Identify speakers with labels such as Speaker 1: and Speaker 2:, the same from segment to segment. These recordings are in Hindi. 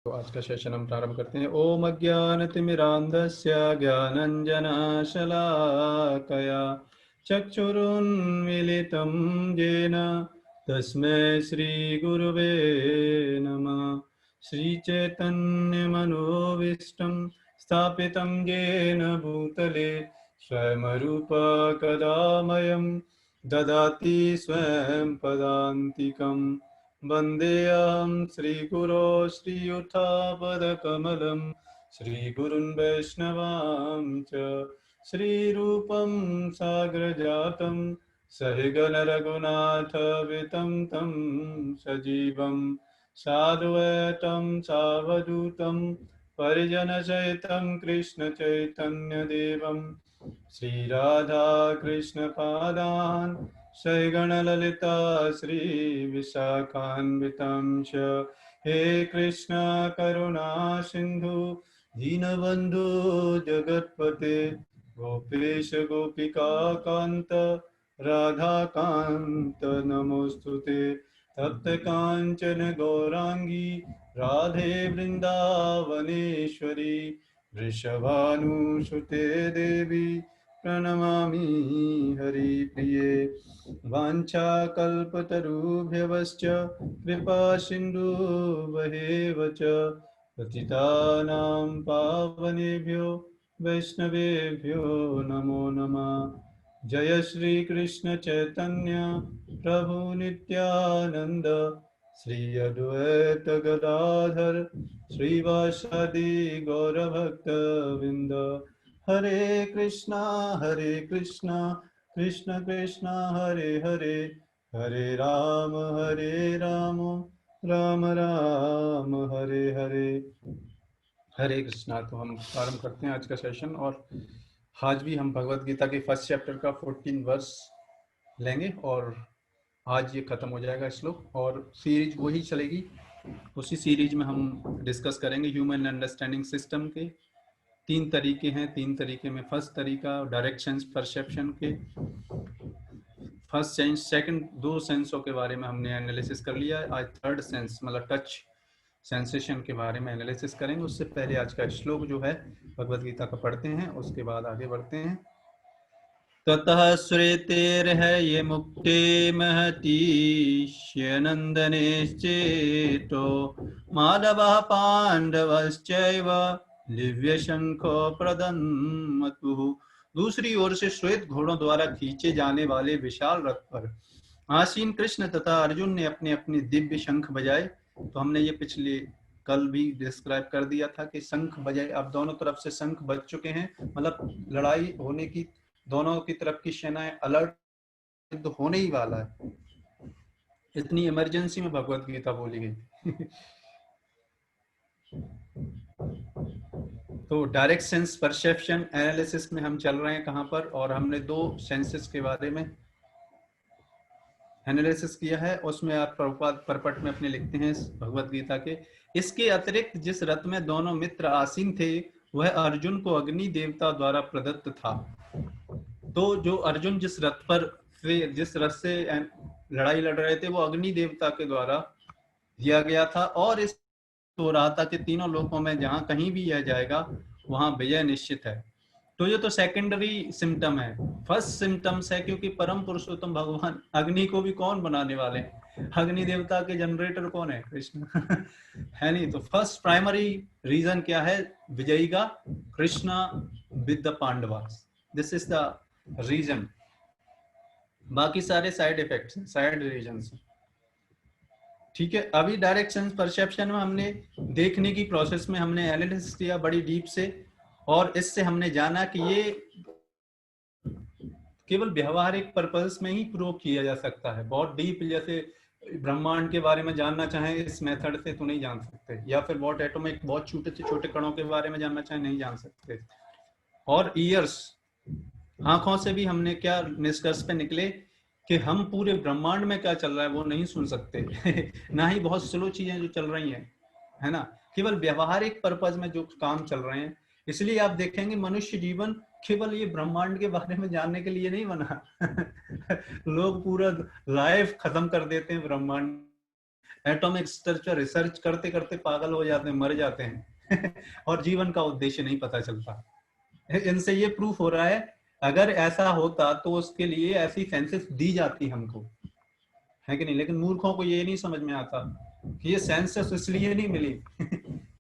Speaker 1: तो आज का सेशन हम प्रारंभ करते हैं। ओम अज्ञानतिमिरान्धस्य ज्ञानञ्जनशलाकया चक्षुरुन्मीलितं येन तस्मै श्रीगुरुवे नमः। श्रीचैतन्यमनोभीष्टं स्थापितं येन भूतले स्वयंरूपा कदा मह्यं ददाति स्वयं पदान्तिकम्। वन्देऽहं श्रीगुरो श्रीयुतापदकमलं श्रीगुरुन् वैष्णवांश्च श्रीरूपं साग्रजातं सहिगणरघुनाथवितं तं सजीवं साद्वैतं सावधूतं परिजनसहितं कृष्णचैतन्यदेवं श्रीराधाकृष्णपादान् सहिगणललिता श्रीविशाखान्वितं च। हे कृष्ण करुणा सिन्धु दीनबन्धु जगत्पते गोपेश गोपिका कान्त राधाकान्त नमोस्तुते। तप्त काञ्चन गौरांगी राधे वृन्दावनेश्वरी वृषभानुसुते देवी प्रणमामि हरिप्रिये। वाञ्छाकल्पतरुभ्यश्च कृपा सिन्धुभ्येव च पतितानां पावनेभ्यो वैष्णवेभ्यो नमो नमः। जय श्री कृष्ण चैतन्य प्रभु नित्यानंद श्री अद्वैत गदाधर श्रीवासादि गौरभक्तवृंद। हरे कृष्णा कृष्ण कृष्ण हरे हरे, हरे राम राम राम हरे हरे। हरे कृष्णा। तो हम प्रारंभ करते हैं आज का सेशन, और आज भी हम भगवत गीता के फर्स्ट चैप्टर का 14 वर्स लेंगे और आज ये खत्म हो जाएगा श्लोक, और सीरीज वही चलेगी। उसी सीरीज में हम डिस्कस करेंगे ह्यूमन अंडरस्टैंडिंग सिस्टम के 3 तरीके हैं। 3 तरीके में फर्स्ट तरीका डायरेक्ट सेंस परसेप्शन के फर्स्ट सेंस, सेकंड 2 सेंसों के बारे में हमने एनालिसिस कर लिया। आज थर्ड सेंस मतलब टच सेंसेशन के बारे में एनालिसिस करेंगे। उससे पहले आज का श्लोक जो है भगवत गीता का पढ़ते हैं, उसके बाद आगे बढ़ते हैं। ततः श्रेतेर्ह ये मुक्ते महतीश्यनन्दनेश्चेतो माधवः पाण्डवश्चैव दिव्य शंखो प्रदन्मतुः। दूसरी ओर से श्वेत घोड़ों द्वारा खींचे जाने वाले विशाल रथ पर आसीन कृष्ण तथा अर्जुन ने अपने अपने दिव्य शंख बजाए। तो हमने ये पिछले कल भी डिस्क्राइब कर दिया था कि शंख बजाए, अब दोनों तरफ से शंख बज चुके हैं, मतलब लड़ाई होने की, दोनों की तरफ की सेनाएं अलर्ट तो होने ही वाला है। इतनी इमरजेंसी में भगवत गीता बोली गई। तो डायरेक्ट सेंस परसेप्शन एनालिसिस में हम चल रहे हैं कहां पर, और हमने 2 सेंसेस के बारे में एनालिसिस किया है। उसमें आप प्रभुपाद परपट में अपने लिखते हैं भगवत गीता के, इसके अतिरिक्त जिस रथ में दोनों मित्र आसीन थे वह अर्जुन को अग्नि देवता द्वारा प्रदत्त था। तो जो अर्जुन जिस रथ से लड़ाई लड़ रहे थे वो अग्नि देवता के द्वारा दिया गया था, और इस हो रहा था कि तीनों लोकों में जहां कहीं भी यह जाएगा वहां विजय निश्चित है। तो ये तो सेकेंडरी सिम्टम है। फर्स्ट सिम्टम्स है क्योंकि परम पुरुषोत्तम भगवान अग्नि को भी कौन बनाने वाले हैं, अग्नि देवता के जनरेटर कौन है, कृष्ण है नहीं। तो फर्स्ट प्राइमरी रीजन क्या है विजयी का, Krishna with the Pandavas, this is the reason. बाकी सारे साइड इफेक्ट्स हैं, साइड रीजन्स हैं। ठीक है, अभी डायरेक्ट सेंस परसेप्शन में हमने देखने की प्रोसेस में हमने एनालिसिस किया बड़ी डीप से, और इससे हमने जाना कि ये केवल व्यवहारिक पर्पस में ही प्रूव किया जा सकता है। बहुत डीप, जैसे ब्रह्मांड के बारे में जानना चाहें इस मेथड से तो नहीं जान सकते, या फिर बहुत एटॉमिक बहुत छोटे से छोटे कणों के बारे में जानना चाहें नहीं जान सकते। और ईयर्स, आंखों से भी हमने क्या निष्कर्ष पे निकले कि हम पूरे ब्रह्मांड में क्या चल रहा है वो नहीं सुन सकते ना ही बहुत स्लो चीजें जो चल रही हैं, है ना, केवल व्यवहारिक पर्पज में जो काम चल रहे हैं। इसलिए आप देखेंगे मनुष्य जीवन केवल ये ब्रह्मांड के बारे में जानने के लिए नहीं बना लोग पूरा लाइफ खत्म कर देते हैं ब्रह्मांड एटॉमिक स्ट्रक्चर रिसर्च करते करते पागल हो जाते हैं, मर जाते हैं और जीवन का उद्देश्य नहीं पता चलता। इनसे ये प्रूफ हो रहा है अगर ऐसा होता तो उसके लिए ऐसी सेंसेस दी जाती हमको, है कि नहीं। लेकिन मूर्खों को ये नहीं समझ में आता कि ये सेंसेस इसलिए नहीं मिली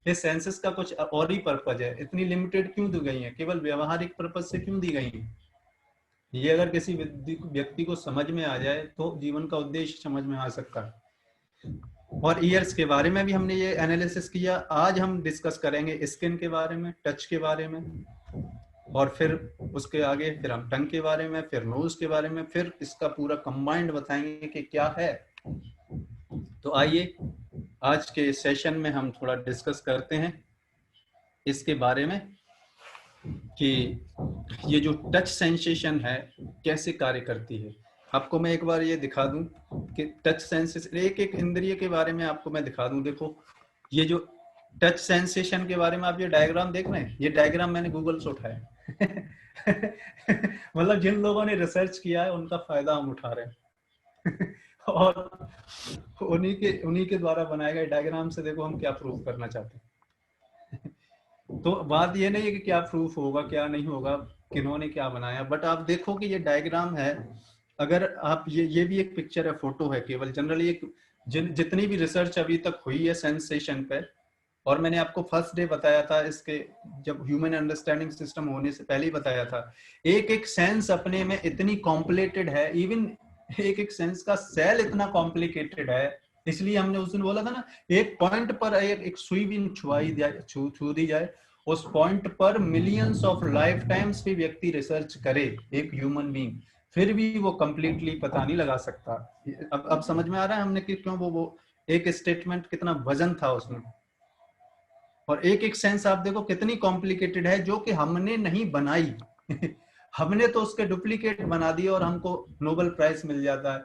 Speaker 1: ये सेंसेस का कुछ और ही पर्पज है। इतनी लिमिटेड क्यों दी गई है, केवल व्यवहारिक पर्पज से क्यों दी गई है। ये अगर किसी व्यक्ति को समझ में आ जाए तो जीवन का उद्देश्य समझ में आ सकता है। और ईयर्स के बारे में भी हमने ये एनालिसिस किया। आज हम डिस्कस करेंगे स्किन के बारे में, टच के बारे में, और फिर उसके आगे फिर हम टंग के बारे में, फिर नोज के बारे में, फिर इसका पूरा कंबाइंड बताएंगे कि क्या है। तो आइए आज के सेशन में हम थोड़ा डिस्कस करते हैं इसके बारे में कि ये जो टच सेंसेशन है कैसे कार्य करती है। आपको मैं एक बार ये दिखा दूं कि टच सेंसेशन, एक एक इंद्रिय के बारे में आपको मैं दिखा दूं। देखो ये जो टच सेंसेशन के बारे में आप ये डायग्राम देख रहे हैं, ये डायग्राम मैंने गूगल से उठाया मतलब जिन लोगों ने रिसर्च किया है उनका फायदा हम उठा रहे हैं और उन्हीं के द्वारा बनाए गए डायग्राम से देखो हम क्या प्रूफ करना चाहते हैं तो बात ये नहीं है कि क्या प्रूफ होगा क्या नहीं होगा, किन्होंने क्या बनाया, बट आप देखो कि ये डायग्राम है। अगर आप ये भी एक पिक्चर है, फोटो है केवल। जनरली एक जितनी भी रिसर्च अभी तक हुई है सेंसेशन पे, और मैंने आपको फर्स्ट डे बताया था इसके, जब ह्यूमन अंडरस्टैंडिंग सिस्टम होने से पहले ही बताया था, एक एक सेंस अपने में इतनी कॉम्प्लिकेटेड है, इवन एक एक सेंस का सेल इतना कॉम्प्लिकेटेड है। इसलिए हमने उस दिन बोला था ना, एक पॉइंट पर एक सुई भी छू दी जाए, उस पॉइंट पर मिलियंस ऑफ लाइफ टाइम्स भी व्यक्ति रिसर्च करे, एक ह्यूमन बीइंग, फिर भी वो कंप्लीटली पता नहीं लगा सकता। अब समझ में आ रहा है हमने कि क्यों वो एक स्टेटमेंट कितना वजन था उसमें। और एक एक सेंस आप देखो कितनी कॉम्प्लिकेटेड है, जो कि हमने नहीं बनाई हमने तो उसके डुप्लीकेट बना दिए और हमको नोबेल प्राइज मिल जाता है,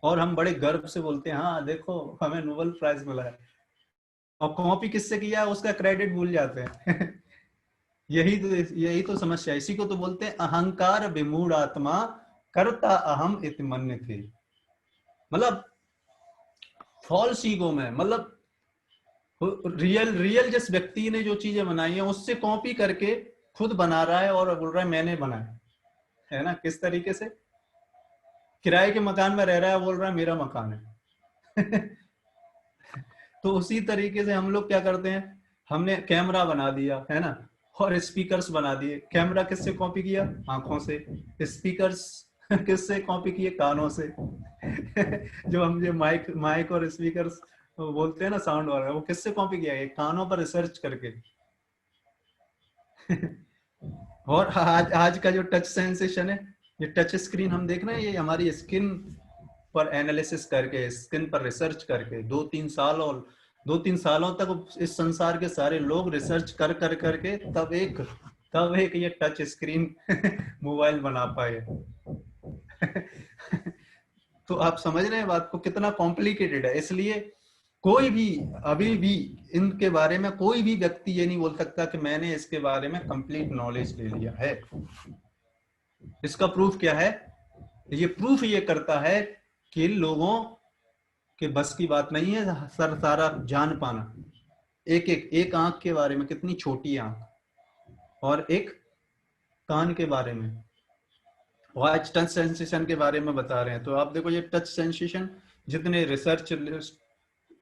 Speaker 1: और हम बड़े गर्व से बोलते हैं हाँ देखो हमें नोबेल प्राइज मिला है, और कॉपी किससे किया है उसका क्रेडिट भूल जाते हैं यही तो समस्या है। इसी को तो बोलते हैं अहंकार विमूढ़ आत्मा करता अहम इति मन्यते। मतलब फॉल्स ईगो में, मतलब रियल जिस व्यक्ति ने जो चीजें बनाई है उससे कॉपी करके खुद बना रहा है और बोल रहा है मैंने बनाया है ना। किस तरीके से किराए के मकान में रह रहा है, बोल रहा है मेरा मकान है तो उसी तरीके से हम लोग क्या करते हैं, हमने कैमरा बना दिया है ना, और स्पीकर्स बना दिए। कैमरा किससे कॉपी किया, आंखों से। स्पीकर्स किससे कॉपी किए, कानों से जो हम जो माइक और स्पीकर्स बोलते हैं ना, साउंड वाला, वो किससे कॉपी किया है, कानों पर रिसर्च करके और आज का जो टच सेंसेशन है, ये टच स्क्रीन हम देख रहे हैं, ये हमारी स्किन पर एनालिसिस करके, स्किन पर रिसर्च करके 2-3 सालों तक इस संसार के सारे लोग रिसर्च कर करके तब एक ये टच स्क्रीन मोबाइल बना पाए तो आप समझ रहे हैं बात को कितना कॉम्प्लिकेटेड है। इसलिए कोई भी अभी भी इनके बारे में कोई भी व्यक्ति ये नहीं बोल सकता कि मैंने इसके बारे में कंप्लीट नॉलेज ले लिया है। इसका प्रूफ क्या है, ये प्रूफ ये करता है कि लोगों के बस की बात नहीं है सारा जान पाना। एक आंख के बारे में, कितनी छोटी आंख, और एक कान के बारे में, और आज टच सेंसेशन के बारे में बता रहे हैं। तो आप देखो ये टच सेंसेशन जितने रिसर्च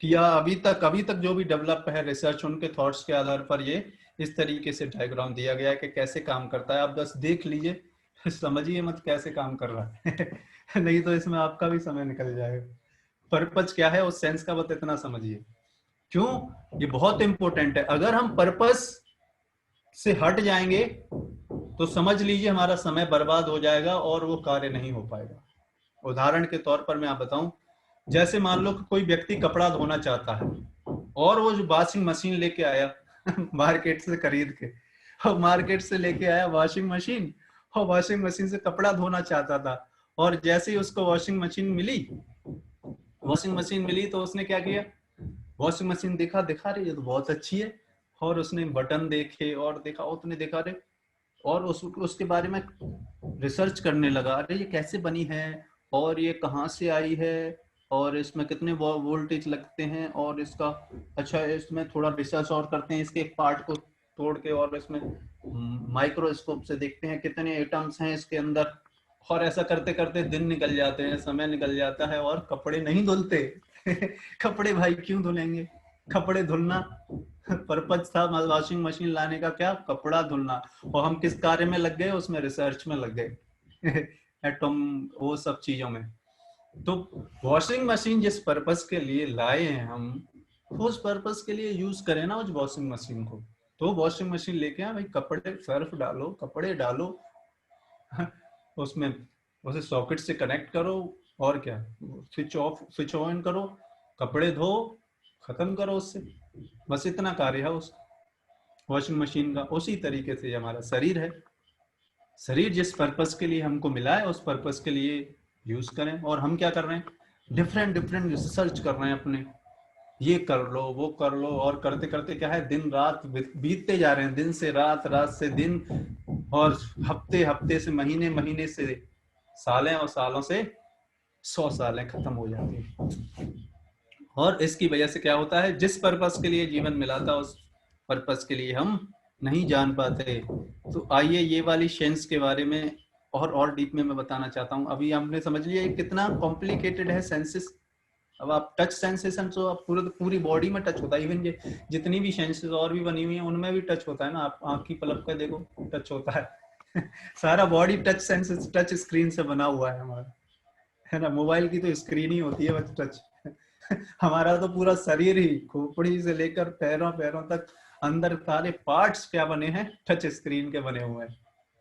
Speaker 1: किया अभी तक जो भी डेवलप है रिसर्च, उनके थॉट्स के आधार पर ये इस तरीके से डायग्राम दिया गया है कि कैसे काम करता है। आप बस देख लीजिए समझिए मत कैसे काम कर रहा है नहीं तो इसमें आपका भी समय निकल जाएगा। पर्पज क्या है उस सेंस का, बस इतना समझिए। क्यों ये बहुत इंपॉर्टेंट है। अगर हम पर्पस से हट जाएंगे तो समझ लीजिए हमारा समय बर्बाद हो जाएगा और वो कार्य नहीं हो पाएगा। उदाहरण के तौर पर मैं आप बताऊं, जैसे मान लो कि कोई व्यक्ति कपड़ा धोना चाहता है और वो जो वॉशिंग मशीन लेके आया मार्केट से खरीद के, और मार्केट से लेके आया वॉशिंग मशीन, और वॉशिंग मशीन से कपड़ा धोना चाहता था, और जैसे ही उसको वॉशिंग मशीन मिली तो उसने क्या किया, वॉशिंग मशीन देखा रही है तो बहुत अच्छी है, और उसने बटन देखे और देखा, उसने देखा रे, और उसके बारे में रिसर्च करने लगा, अरे ये कैसे बनी है और ये कहाँ से आई है और इसमें कितने वोल्टेज लगते हैं, और इसका अच्छा इसमें थोड़ा रिसर्च और करते हैं, इसके एक पार्ट को तोड़ के, और इसमें माइक्रोस्कोप से देखते हैं कितने एटम्स हैं इसके अंदर। और ऐसा करते करते दिन निकल जाते हैं, समय निकल जाता है, और कपड़े नहीं धुलते। कपड़े भाई क्यों धुलेंगे, कपड़े धुलना पर्पज था वॉशिंग मशीन लाने का, क्या, कपड़ा धुलना। और हम किस कार्य में लग गए, उसमें रिसर्च में लग गए। एटम, वो सब चीजों में। तो वॉशिंग मशीन जिस पर्पस के लिए लाए हैं हम, उस पर्पस के लिए यूज करें ना उस वॉशिंग मशीन को। तो वॉशिंग मशीन लेके आए भाई, कपड़े सर्फ डालो, कपड़े डालो उसमें, उसे सॉकेट से कनेक्ट करो, और क्या, स्विच ऑफ स्विच ऑन करो, कपड़े धो, खत्म करो उससे। बस इतना कार्य है उस वॉशिंग मशीन का। उसी तरीके से हमारा शरीर है, शरीर जिस पर्पस के लिए हमको मिला है उस पर्पस के लिए यूज करें। और हम क्या कर रहे हैं, डिफरेंट डिफरेंट रिसर्च कर रहे हैं अपने, ये कर लो वो कर लो, और करते करते क्या है, दिन रात बीतते जा रहे हैं, दिन से रात, रात से दिन, और हफ्ते हफ्ते से महीने, महीने से सालें, और सालों से 100 सालें खत्म हो जाती हैं। और इसकी वजह से क्या होता है, जिस पर्पस के लिए जीवन मिला था उस पर्पस के लिए हम नहीं जान पाते। तो आइए ये वाली सेंस के बारे में और डीप में मैं बताना चाहता हूँ। अभी हमने समझ लिया कितना कॉम्प्लिकेटेड है सेंसेस। अब आप टच सेंसेशन तो आप पूरी बॉडी में टच होता है, इवन ये जितनी भी सेंसेस और भी बनी हुई हैं उनमें भी टच होता है ना। आप आंख की पलक का देखो, टच होता है। सारा body touch senses, touch screen से बना हुआ है हमारा, है ना। मोबाइल की तो स्क्रीन ही होती है बस टच। हमारा तो पूरा शरीर ही, खोपड़ी से लेकर पैरों पैरों तक, अंदर सारे पार्ट्स क्या बने हैं, टच स्क्रीन के बने हुए हैं।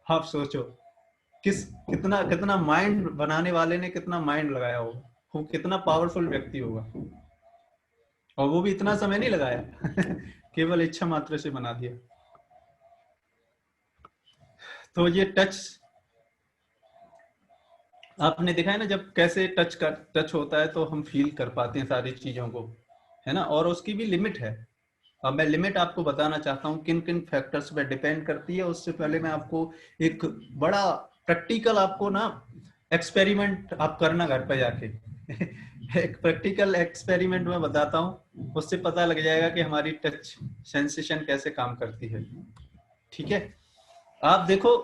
Speaker 1: आप सोचो कितना कितना माइंड बनाने वाले ने कितना माइंड लगाया होगा, वो कितना पावरफुल व्यक्ति होगा। और वो भी इतना समय नहीं लगाया। केवल इच्छा मात्र से बना दिया। तो ये टच, आपने देखा है ना, जब कैसे टच होता है तो हम फील कर पाते हैं सारी चीजों को, है ना। और उसकी भी लिमिट है। अब मैं लिमिट आपको बताना चाहता हूँ किन किन फैक्टर्स पे डिपेंड करती है। उससे पहले मैं आपको एक बड़ा प्रैक्टिकल, आपको ना एक्सपेरिमेंट आप करना घर पे जाके। एक प्रैक्टिकल एक्सपेरिमेंट में बताता हूँ, उससे पता लग जाएगा कि हमारी टच सेंसेशन कैसे काम करती है। ठीक है, आप देखो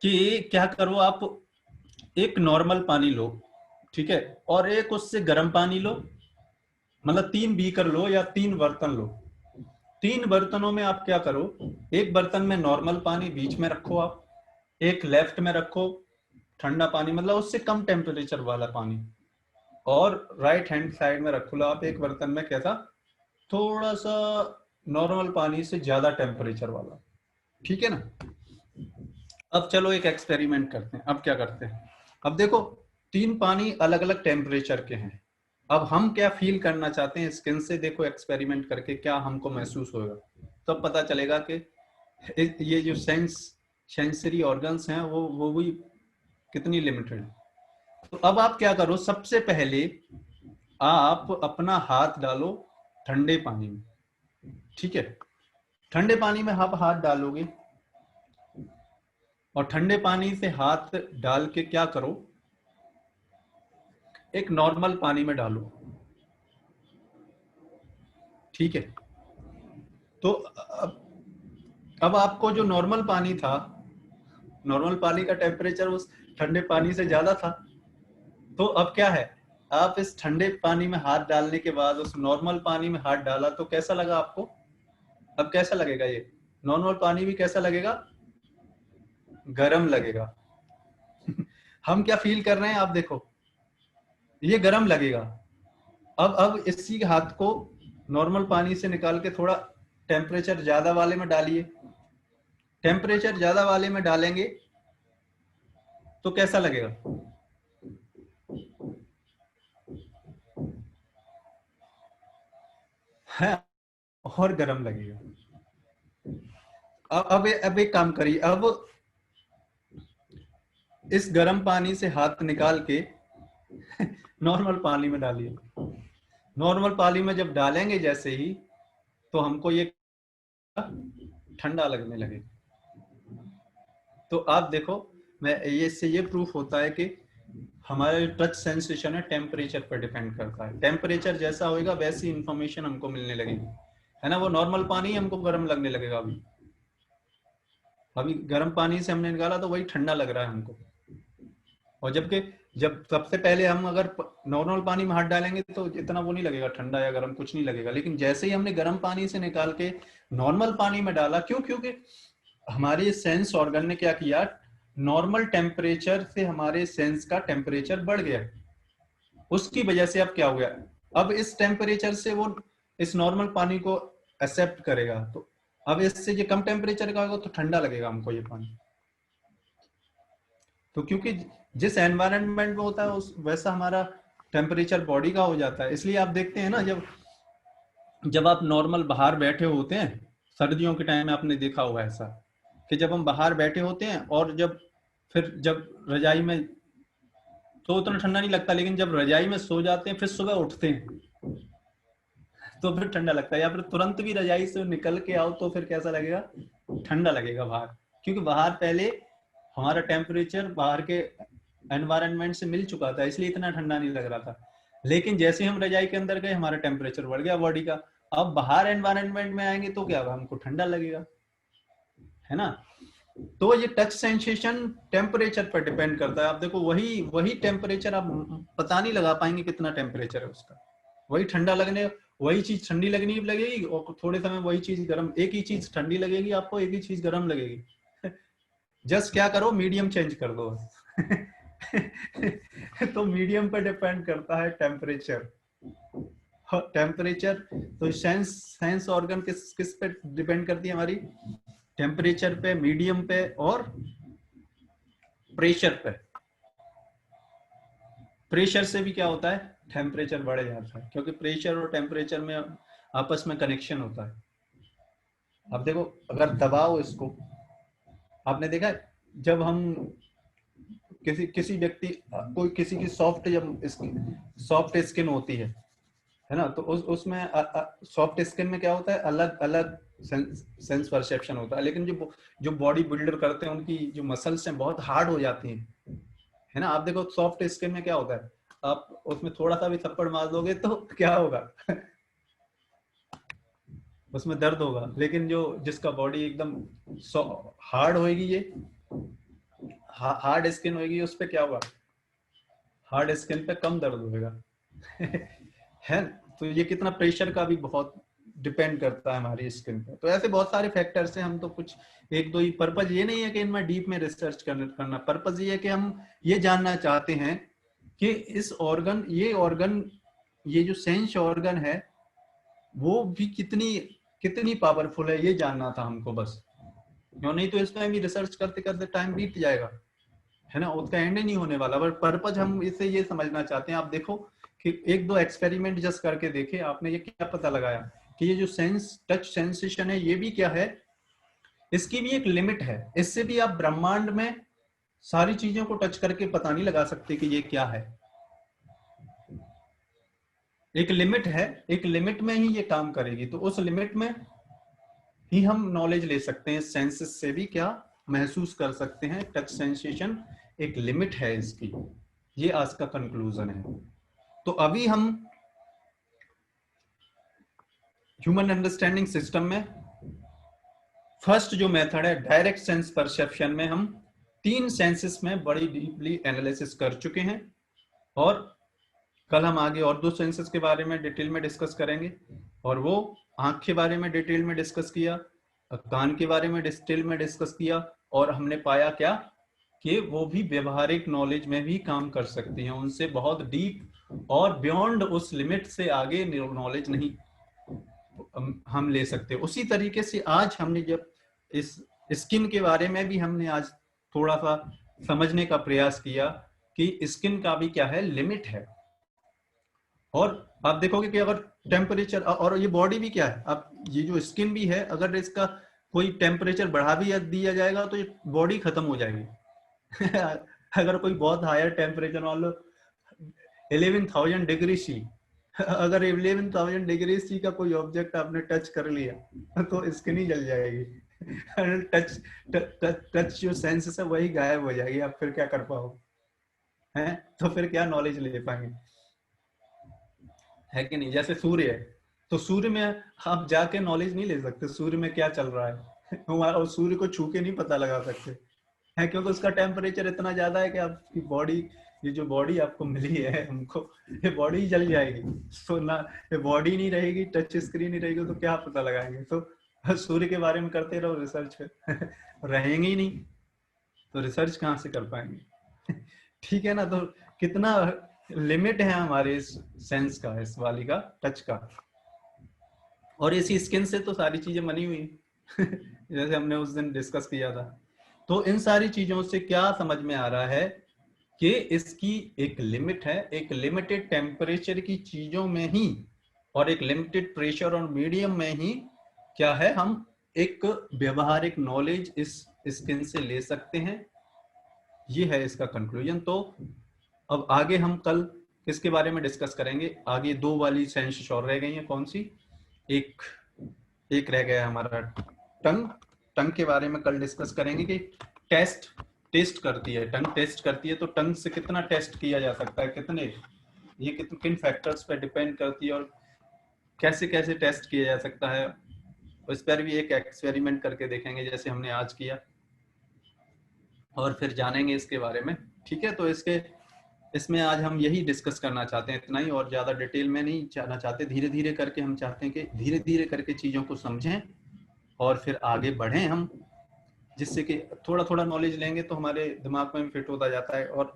Speaker 1: कि क्या करो, आप एक नॉर्मल पानी लो, ठीक है, और एक उससे गर्म पानी लो, मतलब 3 बीकर लो या 3 बर्तन लो। 3 बर्तनों में आप क्या करो, एक बर्तन में नॉर्मल पानी बीच में रखो आप, एक लेफ्ट में रखो ठंडा पानी, मतलब उससे कम टेम्परेचर वाला पानी, और राइट हैंड साइड में रखो लो आप एक बर्तन में कैसा, थोड़ा सा नॉर्मल पानी से ज्यादा टेम्परेचर वाला। ठीक है ना। अब चलो एक एक्सपेरिमेंट करते हैं। अब क्या करते हैं, अब देखो 3 पानी अलग अलग टेम्परेचर के हैं। अब हम क्या फील करना चाहते हैं स्किन से, देखो एक्सपेरिमेंट करके क्या हमको महसूस होगा, तब पता चलेगा कि ये जो सेंसरी ऑर्गन्स हैं वो भी कितनी लिमिटेड है। तो अब आप क्या करो, सबसे पहले आप अपना हाथ डालो ठंडे पानी में। ठीक है, ठंडे पानी में आप हाथ डालोगे, और ठंडे पानी से हाथ डाल के क्या करो, एक नॉर्मल पानी में डालो। ठीक है, तो अब आपको जो नॉर्मल पानी था, नॉर्मल पानी का टेम्परेचर उस ठंडे पानी से ज्यादा था। तो अब क्या है, आप इस ठंडे पानी में हाथ डालने के बाद उस नॉर्मल पानी में हाथ डाला तो कैसा लगा आपको। अब कैसा लगेगा, ये नॉर्मल पानी भी कैसा लगेगा, गर्म लगेगा। हम क्या फील कर रहे हैं, आप देखो ये गर्म लगेगा। अब इसी हाथ को नॉर्मल पानी से निकाल के थोड़ा टेम्परेचर ज्यादा वाले में डालिए। टेम्परेचर ज्यादा वाले में डालेंगे तो कैसा लगेगा, है, और गर्म लगेगा। अब एक काम करिए, अब इस गर्म पानी से हाथ निकाल के नॉर्मल पानी में डालिए। नॉर्मल पानी में जब डालेंगे जैसे ही, तो हमको ये ठंडा लगने लगे। तो आप देखो, मैं ये इससे ये प्रूफ होता है कि हमारा जो टच सेंसेशन है टेम्परेचर पर डिपेंड करता है। टेम्परेचर जैसा होगा वैसी इंफॉर्मेशन हमको मिलने लगेगी, है ना। वो नॉर्मल पानी हमको गर्म लगने लगेगा। अभी अभी गर्म पानी से हमने निकाला तो वही ठंडा लग रहा है हमको। और जबकि जब सबसे पहले हम अगर नॉर्मल पानी में हाथ डालेंगे तो इतना वो नहीं लगेगा, ठंडा या गर्म कुछ नहीं लगेगा। लेकिन जैसे ही हमने गर्म पानी से निकाल के नॉर्मल पानी में डाला, क्यों? क्योंकि हमारे सेंस ऑर्गन ने क्या किया, नॉर्मल टेम्परेचर से हमारे सेंस का टेम्परेचर बढ़ गया। उसकी वजह से अब क्या हो गया, अब इस टेम्परेचर से वो इस नॉर्मल पानी को एक्सेप्ट करेगा। तो अब इससे जो कम टेम्परेचर का होगा तो ठंडा लगेगा हमको ये पानी। तो क्योंकि जिस एनवायरनमेंट में होता है उस वैसा हमारा टेम्परेचर बॉडी का हो जाता है। इसलिए आप देखते हैं ना, जब जब आप नॉर्मल बाहर बैठे होते हैं सर्दियों के टाइम में, आपने देखा होगा ऐसा कि जब हम बाहर बैठे होते हैं और जब रजाई में, तो उतना ठंडा नहीं लगता, लेकिन जब रजाई में सो जाते हैं फिर सुबह उठते हैं तो फिर ठंडा लगता है। या फिर तुरंत भी रजाई से निकल के आओ तो फिर कैसा लगेगा, ठंडा लगेगा बाहर। क्योंकि बाहर पहले हमारा टेम्परेचर बाहर के एनवायरनमेंट से मिल चुका था, इसलिए इतना ठंडा नहीं लग रहा था। लेकिन जैसे हम रजाई के अंदर गए हमारा टेम्परेचर बढ़ गया बॉडी का। अब बाहर एनवायरनमेंट में आएंगे तो क्या होगा, हमको ठंडा लगेगा, है ना। तो ये टच सेंसेशन टेम्परेचर पर डिपेंड करता है। आप देखो वही वही टेम्परेचर आप पता नहीं लगा पाएंगे कितना टेम्परेचर है उसका। वही ठंडा लगने, वही चीज ठंडी लगनी लगेगी और थोड़े समय वही चीज गर्म, एक ही चीज ठंडी लगेगी आपको, एक ही चीज गर्म लगेगी। जस्ट क्या करो, मीडियम चेंज कर दो। तो मीडियम पर डिपेंड करता है टेम्परेचर। टेम्परेचर तो सेंस ऑर्गन किस किस पे डिपेंड करती है हमारी, टेम्परेचर पे, मीडियम पे और प्रेशर पे। प्रेशर से भी क्या होता है, टेम्परेचर बढ़ जाता है, क्योंकि प्रेशर और टेम्परेचर में आपस में कनेक्शन होता है। अब देखो अगर दबाओ इसको, आपने देखा है जब हम किसी किसी व्यक्ति कोई किसी की सॉफ्ट स्किन होती है ना, तो उसमें सॉफ्ट स्किन में क्या होता है, अलग अलग सेंस परसेप्शन होता है। लेकिन जो जो बॉडी बिल्डर करते हैं उनकी जो मसल्स हैं बहुत हार्ड हो जाती हैं, है ना। आप देखो सॉफ्ट स्किन में क्या होता है, आप उसमें थोड़ा सा भी थप्पड़ मार दोगे तो क्या होगा, उसमें दर्द होगा। लेकिन जो जिसका बॉडी एकदम हार्ड होएगी, ये हार्ड स्किन होएगी, उस पर क्या होगा, हार्ड स्किन पे कम दर्द होगा। है। तो ये कितना प्रेशर का भी बहुत डिपेंड करता है हमारी स्किन पे। तो ऐसे बहुत सारे फैक्टर्स हैं, हम तो कुछ एक दो ही, पर्पज ये नहीं है कि इनमें डीप में रिसर्च करना। पर्पज ये है कि हम ये जानना चाहते हैं कि इस ऑर्गन ये जो सेंस ऑर्गन है वो भी कितनी कितनी पावरफुल है, ये जानना था हमको बस। क्यों नहीं तो इसमें भी रिसर्च करते करते टाइम बीत जाएगा, है ना, उसका एंड ही नहीं होने वाला। बट पर्पज हम इससे ये समझना चाहते हैं। आप देखो कि एक दो एक्सपेरिमेंट जस्ट करके देखे आपने, ये क्या पता लगाया कि ये जो टच सेंसेशन है ये भी क्या है, इसकी भी एक लिमिट है। इससे भी आप ब्रह्मांड में सारी चीजों को टच करके पता नहीं लगा सकते कि ये क्या है। एक लिमिट है, एक लिमिट में ही ये काम करेगी। तो उस लिमिट में ही हम नॉलेज ले सकते हैं, सेंसेस से भी क्या महसूस कर सकते हैं। टच सेंसेशन एक लिमिट है इसकी, ये आज का कंक्लूजन है। तो अभी हम ह्यूमन अंडरस्टैंडिंग सिस्टम में फर्स्ट जो मेथड है डायरेक्ट सेंस परसेप्शन में, हम 3 सेंसेस में बड़ी डीपली एनालिसिस कर चुके हैं। और कल हम आगे और 2 सेंसेस के बारे में डिटेल में डिस्कस करेंगे। और वो आंख के बारे में डिटेल में डिस्कस किया, कान के बारे में डिटेल में डिस्कस किया, और हमने पाया क्या कि वो भी व्यवहारिक नॉलेज में भी काम कर सकती हैं। उनसे बहुत डीप और बियॉन्ड उस लिमिट से आगे नॉलेज नहीं हम ले सकते। उसी तरीके से आज हमने जब इस स्किन के बारे में भी हमने आज थोड़ा सा समझने का प्रयास किया कि स्किन का भी क्या है, लिमिट है। और आप देखोगे कि अगर टेम्परेचर, और ये बॉडी भी क्या है, अब ये जो स्किन भी है, अगर इसका कोई टेम्परेचर बढ़ा भी दिया जाएगा तो ये बॉडी खत्म हो जाएगी। अगर कोई बहुत हायर टेम्परेचर, मान लो 11,000 डिग्री सी, अगर 11,000 डिग्री सी का कोई ऑब्जेक्ट आपने टच कर लिया तो स्किन ही जल जाएगी। टच टच जो सेंस है वही गायब हो जाएगी, आप फिर क्या कर पाओगे। हैं, तो फिर क्या नॉलेज ले पाएंगे, है कि नहीं। जैसे सूर्य है, तो सूर्य में आप जाके नॉलेज नहीं ले सकते सूर्य में क्या चल रहा है और सूर्य को छू के नहीं पता लगा सकते, है, क्योंकि उसका टेम्परेचर इतना ज्यादा है कि आपकी बॉडी, ये जो बॉडी आपको मिली है हमको, ये बॉडी ही जल जाएगी। तो ना, ये बॉडी नहीं रहेगी, टच स्क्रीन नहीं रहेगी, तो क्या पता लगाएंगे। तो सूर्य के बारे में करते रहो रिसर्च रहेंगे ही नहीं, तो रिसर्च कहाँ से कर पाएंगे ठीक है ना। तो कितना लिमिट है हमारे इस सेंस का, इस वाली का, टच का। और इसी स्किन से तो सारी चीजें बनी हुई जैसे हमने उस दिन डिस्कस किया था। तो इन सारी चीजों से क्या समझ में आ रहा है कि इसकी एक लिमिट है, एक लिमिटेड टेम्परेचर की चीजों में ही और एक लिमिटेड प्रेशर और मीडियम में ही क्या है, हम एक व्यवहारिक नॉलेज इस स्किन से ले सकते हैं। ये है इसका कंक्लूजन। तो अब आगे हम कल किसके बारे में डिस्कस करेंगे, आगे दो वाली सेंस और रह गई हैं, कौन सी, एक एक रह गया हमारा टंग। टंग के बारे में कल डिस्कस करेंगे कि टेस्ट करती है, टंग टेस्ट करती है, तो टंग से कितना टेस्ट किया जा सकता है, कितने, ये किन फैक्टर्स पे डिपेंड करती है और कैसे कैसे टेस्ट किया जा सकता है। उस पर भी एक एक्सपेरिमेंट करके देखेंगे जैसे हमने आज किया, और फिर जानेंगे इसके बारे में। ठीक है, तो इसमें आज हम यही डिस्कस करना चाहते हैं, इतना ही, और ज्यादा डिटेल में नहीं जाना चाहते। धीरे धीरे करके हम चाहते हैं कि धीरे धीरे करके चीजों को समझें और फिर आगे बढ़ें हम, जिससे कि थोड़ा थोड़ा नॉलेज लेंगे तो हमारे दिमाग में फिट होता जाता है। और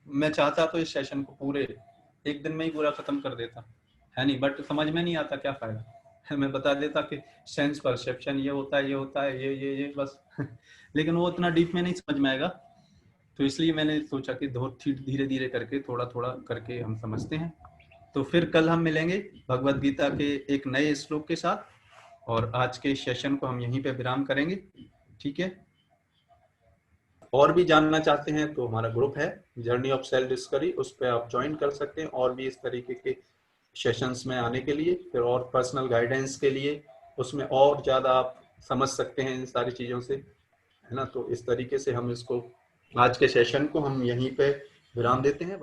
Speaker 1: मैं चाहता तो इस सेशन को पूरे एक दिन में ही पूरा खत्म कर देता, है नहीं, बट समझ में नहीं आता क्या फायदा मैं बता देता कि सेंस परसेप्शन ये होता है, ये होता है, ये बस लेकिन वो उतना डीप में नहीं समझ में आएगा। तो इसलिए मैंने सोचा कि धीरे धीरे करके थोड़ा थोड़ा करके हम समझते हैं। तो फिर कल हम मिलेंगे भगवद गीता के एक नए श्लोक के साथ, और आज के सेशन को हम यहीं पे विराम करेंगे। ठीक है, और भी जानना चाहते हैं तो हमारा ग्रुप है जर्नी ऑफ सेल्फ डिस्कवरी, उस पर आप ज्वाइन कर सकते हैं, और भी इस तरीके के सेशंस में आने के लिए, फिर और पर्सनल गाइडेंस के लिए, उसमें और ज़्यादा आप समझ सकते हैं इन सारी चीज़ों से, है ना। तो इस तरीके से हम इसको, आज के सेशन को हम यहीं पे विराम देते हैं।